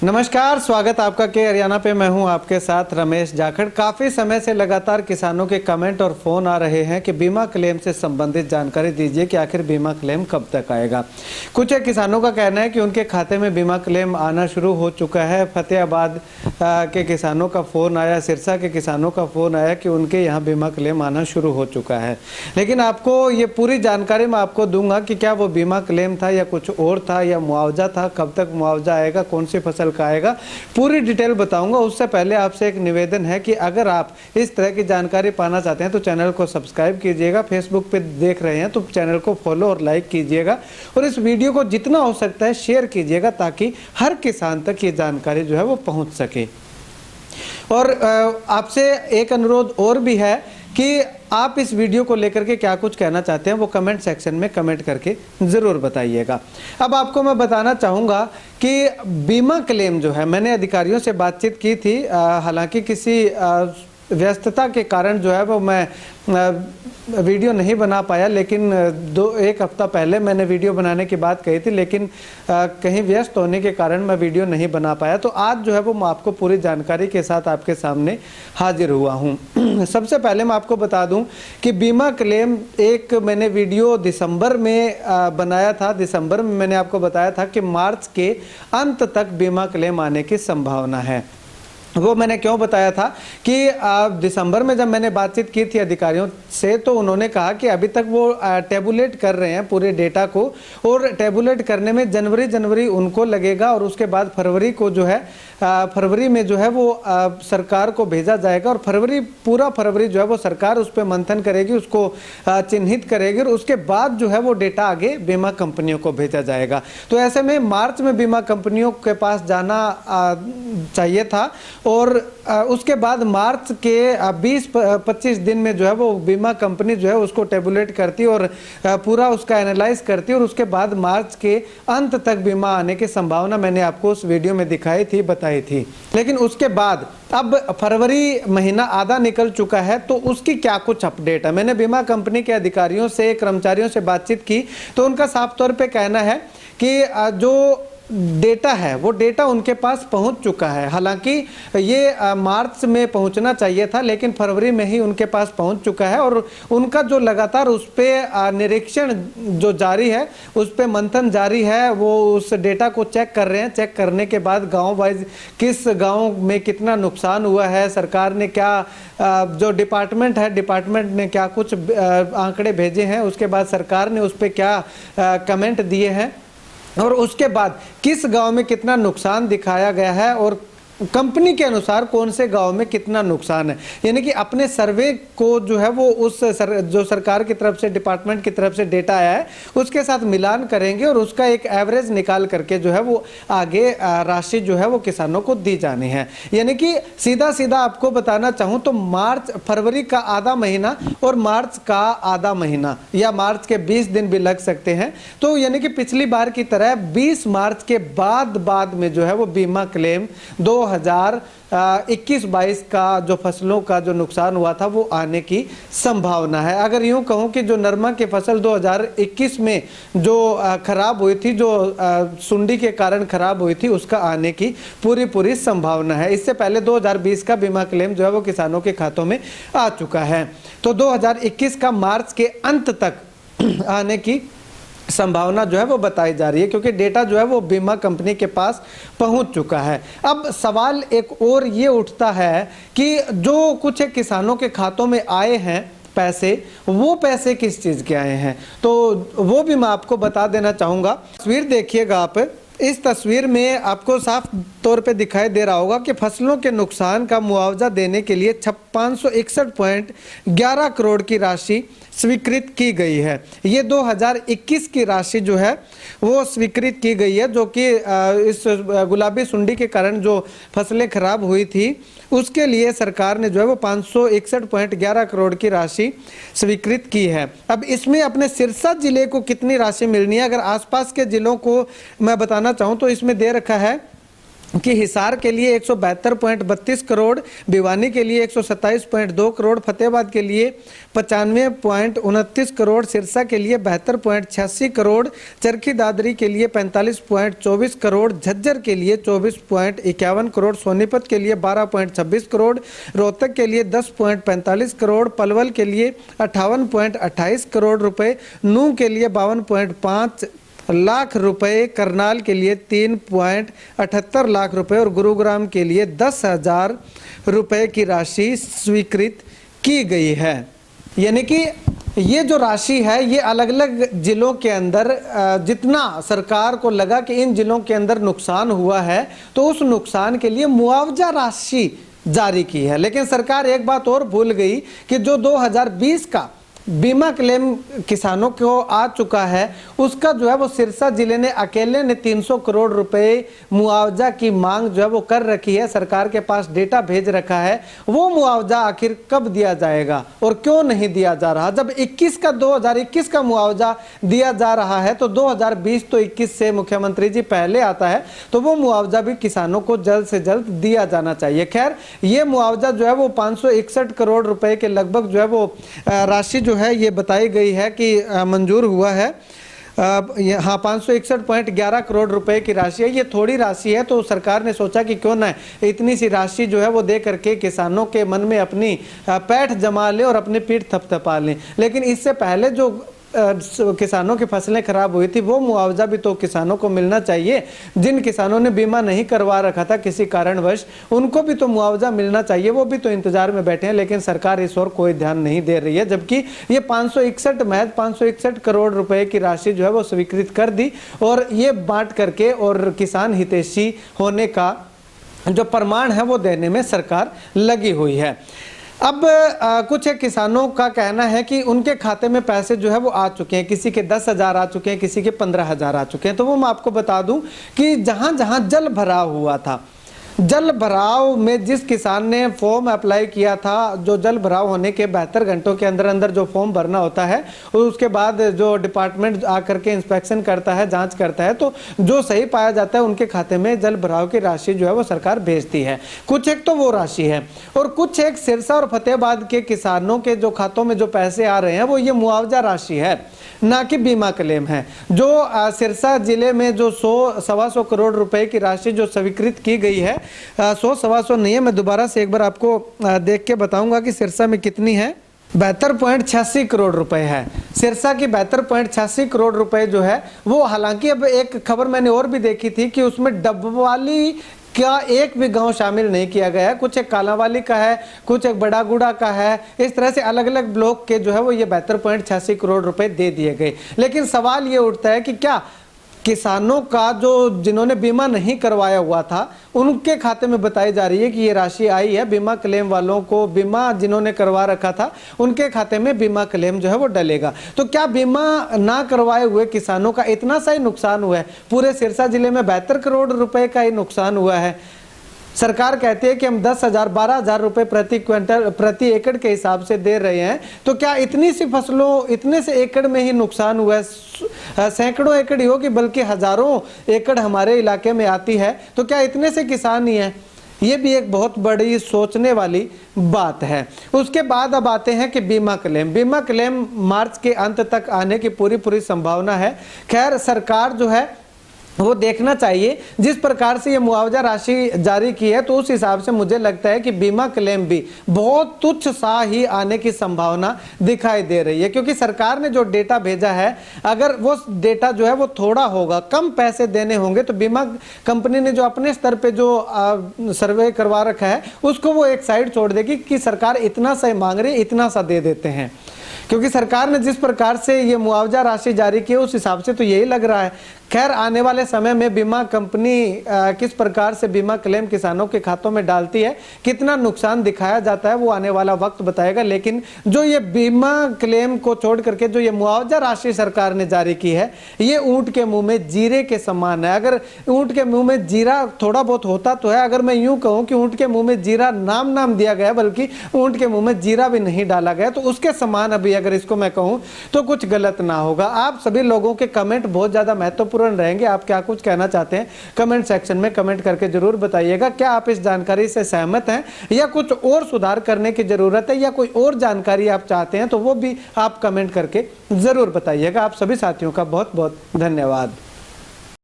नमस्कार, स्वागत आपका के हरियाणा पे। मैं हूं आपके साथ रमेश जाखड़। काफ़ी समय से लगातार किसानों के कमेंट और फ़ोन आ रहे हैं कि बीमा क्लेम से संबंधित जानकारी दीजिए कि आखिर बीमा क्लेम कब तक आएगा। कुछ किसानों का कहना है कि उनके खाते में बीमा क्लेम आना शुरू हो चुका है। फतेहाबाद के किसानों का फ़ोन आया, सिरसा के किसानों का फ़ोन आया कि उनके यहाँ बीमा क्लेम आना शुरू हो चुका है। लेकिन आपको ये पूरी जानकारी मैं आपको दूंगा कि क्या वो बीमा क्लेम था या कुछ और था या मुआवजा था, कब तक मुआवजा आएगा, कौन सी फसल का आएगा, पूरी डिटेल बताऊंगा। उससे पहले आपसे एक निवेदन है कि अगर आप इस तरह की जानकारी पाना चाहते हैं तो चैनल को सब्सक्राइब कीजिएगा। फेसबुक पे देख रहे हैं तो चैनल को फॉलो और लाइक कीजिएगा और इस वीडियो को जितना हो सकता है शेयर कीजिएगा ताकि हर किसान तक ये जानकारी जो है वो पहुंच सके। और आपसे एक अनुरोध और भी है कि आप इस वीडियो को लेकर के क्या कुछ कहना चाहते हैं वो कमेंट सेक्शन में कमेंट करके ज़रूर बताइएगा। अब आपको मैं बताना चाहूँगा कि बीमा क्लेम जो है, मैंने अधिकारियों से बातचीत की थी, हालांकि किसी व्यस्तता के कारण जो है वो मैं वीडियो नहीं बना पाया, लेकिन एक हफ्ता पहले मैंने वीडियो बनाने की बात कही थी, लेकिन कहीं व्यस्त होने के कारण मैं वीडियो नहीं बना पाया। तो आज जो है वो मैं आपको पूरी जानकारी के साथ आपके सामने हाजिर हुआ हूँ। सबसे पहले मैं आपको बता दूं कि बीमा क्लेम एक मैंने वीडियो दिसंबर में बनाया था। दिसंबर में मैंने आपको बताया था कि मार्च के अंत तक बीमा क्लेम आने की संभावना है। वो मैंने क्यों बताया था कि दिसंबर में जब मैंने बातचीत की थी अधिकारियों से तो उन्होंने कहा कि अभी तक वो टेबुलेट कर रहे हैं पूरे डेटा को, और टेबुलेट करने में जनवरी उनको लगेगा और उसके बाद फरवरी को जो है फरवरी में जो है वो सरकार को भेजा जाएगा और पूरा फरवरी जो है वो सरकार उस पर मंथन करेगी, उसको चिन्हित करेगी और उसके बाद जो है वो डेटा आगे बीमा कंपनियों को भेजा जाएगा। तो ऐसे में मार्च में बीमा कंपनियों के पास जाना चाहिए था और उसके बाद मार्च के 20-25 दिन में जो है वो बीमा कंपनी जो है उसको टेबुलेट करती और पूरा उसका एनालाइज करती और उसके बाद मार्च के अंत तक बीमा आने की संभावना मैंने आपको उस वीडियो में दिखाई थी, बताई थी। लेकिन उसके बाद अब फरवरी महीना आधा निकल चुका है तो उसकी क्या कुछ अपडेट है। मैंने बीमा कंपनी के अधिकारियों से, कर्मचारियों से बातचीत की तो उनका साफ तौर पे कहना है कि जो डेटा है वो डेटा उनके पास पहुंच चुका है। हालांकि ये मार्च में पहुंचना चाहिए था लेकिन फरवरी में ही उनके पास पहुंच चुका है और उनका जो लगातार उस पर निरीक्षण जो जारी है, उस पर मंथन जारी है। वो उस डेटा को चेक कर रहे हैं। चेक करने के बाद गांव वाइज किस गांव में कितना नुकसान हुआ है, सरकार ने क्या जो डिपार्टमेंट है, डिपार्टमेंट ने क्या कुछ आंकड़े भेजे हैं, उसके बाद सरकार ने उस पर क्या कमेंट दिए हैं और उसके बाद किस गांव में कितना नुकसान दिखाया गया है और कंपनी के अनुसार कौन से गांव में कितना नुकसान है। यानी कि अपने सर्वे को जो है वो जो सरकार की तरफ से, डिपार्टमेंट की तरफ से डेटा आया है उसके साथ मिलान करेंगे और उसका एक एवरेज निकाल करके जो है वो आगे राशि जो है वो किसानों को दी जानी है। यानी कि सीधा सीधा आपको बताना चाहूँ तो फरवरी का आधा महीना और मार्च का आधा महीना या मार्च के 20 दिन भी लग सकते हैं। तो यानी कि पिछली बार की तरह 20 मार्च के बाद में जो है वो बीमा क्लेम 2021-22 का जो फसलों का जो नुकसान हुआ था वो आने की संभावना है। अगर यूं कहूं कि जो नरमा की फसल 2021 में जो खराब हुई थी, जो सुंडी के कारण खराब हुई थी, उसका आने की पूरी संभावना है। इससे पहले 2020 का बीमा क्लेम जो है वो किसानों के खातों में आ चुका है। तो 2021 का मार्च के अंत तक आने की संभावना जो है वो बताई जा रही है क्योंकि डेटा जो है वो बीमा कंपनी के पास पहुंच चुका है। अब सवाल एक और ये उठता है कि जो कुछ किसानों के खातों में आए हैं पैसे, वो पैसे किस चीज़ के आए हैं तो वो भी मैं आपको बता देना चाहूँगा। तस्वीर देखिएगा आप। इस तस्वीर में आपको साफ तौर पे दिखाई दे रहा होगा कि फसलों के नुकसान का मुआवजा देने के लिए 561.11 करोड़ की राशि स्वीकृत की गई है। ये 2021 की राशि जो है वो स्वीकृत की गई है, जो कि इस गुलाबी सुंडी के कारण जो फसलें खराब हुई थी उसके लिए सरकार ने जो है वो 561.11 करोड़ की राशि स्वीकृत की है। अब इसमें अपने सिरसा जिले को कितनी राशि मिलनी है, अगर आसपास के जिलों को मैं बताना चाहूँ तो इसमें दे रखा है कि हिसार के लिए 172.32 करोड़, भिवानी के लिए 127.2 करोड़, फतेहाबाद के लिए 95.29 करोड़, सिरसा के लिए 72.86 करोड़, चरखी दादरी के लिए 45.24 करोड़, झज्जर के लिए 24.51 करोड़, सोनीपत के लिए 12.26 करोड़, रोहतक के लिए 10.45 करोड़, पलवल के लिए 58.28 करोड़ रुपए, नूंह के लिए 52.5 लाख रुपए, करनाल के लिए 3.78 लाख रुपए और गुरुग्राम के लिए 10,000 रुपए की राशि स्वीकृत की गई है। यानी कि ये जो राशि है ये अलग अलग जिलों के अंदर जितना सरकार को लगा कि इन जिलों के अंदर नुकसान हुआ है तो उस नुकसान के लिए मुआवजा राशि जारी की है। लेकिन सरकार एक बात और भूल गई कि जो 2020 का बीमा क्लेम किसानों को आ चुका है उसका जो है वो सिरसा जिले ने अकेले ने 300 करोड़ रुपए मुआवजा की मांग जो है वो कर रखी है, सरकार के पास डेटा भेज रखा है। वो मुआवजा आखिर कब दिया जाएगा और क्यों नहीं दिया जा रहा? जब 2021 का मुआवजा दिया जा रहा है तो 2020 तो 21 से मुख्यमंत्री जी पहले आता है, तो वो मुआवजा भी किसानों को जल्द से जल्द दिया जाना चाहिए। खैर ये मुआवजा जो है वो 561 करोड़ रुपए के लगभग जो है वो राशि जो है ये बताई गई है कि मंजूर हुआ है। हाँ 561.11 करोड़ रुपए की राशि है। ये थोड़ी राशि है तो सरकार ने सोचा कि क्यों ना इतनी सी राशि जो है वो दे करके किसानों के मन में अपनी पैठ जमा ले और अपनी पीठ थपथपा लें। लेकिन इससे पहले जो किसानों की फसलें खराब हुई थी वो मुआवजा भी तो किसानों को मिलना चाहिए। जिन किसानों ने बीमा नहीं करवा रखा था किसी कारणवश उनको भी तो मुआवजा मिलना चाहिए, वो भी तो इंतजार में बैठे हैं। लेकिन सरकार इस ओर कोई ध्यान नहीं दे रही है, जबकि ये 561 करोड़ रुपए की राशि जो है वो स्वीकृत कर दी और ये बांट करके और किसान हितैषी होने का जो प्रमाण है वो देने में सरकार लगी हुई है। अब कुछ एक किसानों का कहना है कि उनके खाते में पैसे जो है वो आ चुके हैं, किसी के 10,000 आ चुके हैं, किसी के 15,000 आ चुके हैं। तो वो मैं आपको बता दूं कि जहां जहां जल भराव हुआ था, जल भराव में जिस किसान ने फॉर्म अप्लाई किया था, जो जल भराव होने के 72 घंटों के अंदर अंदर जो फॉर्म भरना होता है और उसके बाद जो डिपार्टमेंट आकर के इंस्पेक्शन करता है, जांच करता है, तो जो सही पाया जाता है उनके खाते में जल भराव की राशि जो है वो सरकार भेजती है। कुछ एक तो वो राशि है और कुछ एक सिरसा और फतेहाबाद के किसानों के जो खातों में जो पैसे आ रहे हैं वो ये मुआवजा राशि है, ना कि बीमा क्लेम है। जो सिरसा जिले में जो 100-125 करोड़ रुपए की राशि जो स्वीकृत की गई है, 100-125 नहीं है, मैं दोबारा से एक बार आपको देख के बताऊंगा कि सिरसा में कितनी है। 72.86 करोड़ रुपए है सिरसा की। 72.86 करोड़ रुपए जो है वो, हालांकि अब एक खबर मैंने और भी देखी थी कि उसमें डबवाली क्या एक भी गांव शामिल नहीं किया गया है। कुछ एक कालावाली का है, कुछ एक बड़ागुड़ा का है, इस तरह से अलग अलग ब्लॉक के जो है वो ये 72.86 करोड़ रुपए दे दिए गए। लेकिन सवाल ये उठता है कि क्या किसानों का जो जिन्होंने बीमा नहीं करवाया हुआ था उनके खाते में बताई जा रही है कि ये राशि आई है, बीमा क्लेम वालों को, बीमा जिन्होंने करवा रखा था उनके खाते में बीमा क्लेम जो है वो डलेगा। तो क्या बीमा ना करवाए हुए किसानों का इतना सा ही नुकसान हुआ है? पूरे सिरसा जिले में 72 करोड़ रुपए का ही नुकसान हुआ है। सरकार कहती है कि हम 10,000 12,000 रुपए प्रति क्विंटल प्रति एकड़ के हिसाब से दे रहे हैं। तो क्या इतनी सी फसलों, इतने से एकड़ में ही नुकसान हुआ है? सैकड़ों एकड़ ही हो कि बल्कि हजारों एकड़ हमारे इलाके में आती है, तो क्या इतने से किसान ही है? ये भी एक बहुत बड़ी सोचने वाली बात है। उसके बाद अब आते हैं कि बीमा क्लेम। बीमा क्लेम मार्च के अंत तक आने की पूरी संभावना है। खैर सरकार जो है वो देखना चाहिए, जिस प्रकार से ये मुआवजा राशि जारी की है तो उस हिसाब से मुझे लगता है कि बीमा क्लेम भी बहुत तुच्छ सा ही आने की संभावना दिखाई दे रही है। क्योंकि सरकार ने जो डेटा भेजा है, अगर वो डेटा जो है वो थोड़ा होगा, कम पैसे देने होंगे, तो बीमा कंपनी ने जो अपने स्तर पे जो सर्वे करवा रखा है उसको वो एक साइड छोड़ देगी कि सरकार इतना सा मांग रही है, इतना सा दे देते हैं। क्योंकि सरकार ने जिस प्रकार से ये मुआवजा राशि जारी की है उस हिसाब से तो यही लग रहा है। खैर आने वाले समय में बीमा कंपनी किस प्रकार से बीमा क्लेम किसानों के खातों में डालती है, कितना नुकसान दिखाया जाता है, वो आने वाला वक्त बताएगा। लेकिन जो ये बीमा क्लेम को छोड़ करके जो ये मुआवजा राशि सरकार ने जारी की है, ये ऊंट के मुंह में जीरे के समान है। अगर ऊंट के मुंह में जीरा थोड़ा बहुत होता तो है, अगर मैं यूं कहूं कि ऊंट के मुंह में जीरा नाम दिया गया बल्कि ऊंट के मुंह में जीरा भी नहीं डाला गया, तो उसके समान अभी अगर इसको मैं कहूं तो कुछ गलत ना होगा। आप सभी लोगों के कमेंट बहुत ज्यादा महत्वपूर्ण संपूर्ण रहेंगे। आप क्या कुछ कहना चाहते हैं कमेंट सेक्शन में कमेंट करके जरूर बताइएगा। क्या आप इस जानकारी से सहमत हैं या कुछ और सुधार करने की जरूरत है या कोई और जानकारी आप चाहते हैं तो वो भी आप कमेंट करके जरूर बताइएगा। आप सभी साथियों का बहुत बहुत धन्यवाद।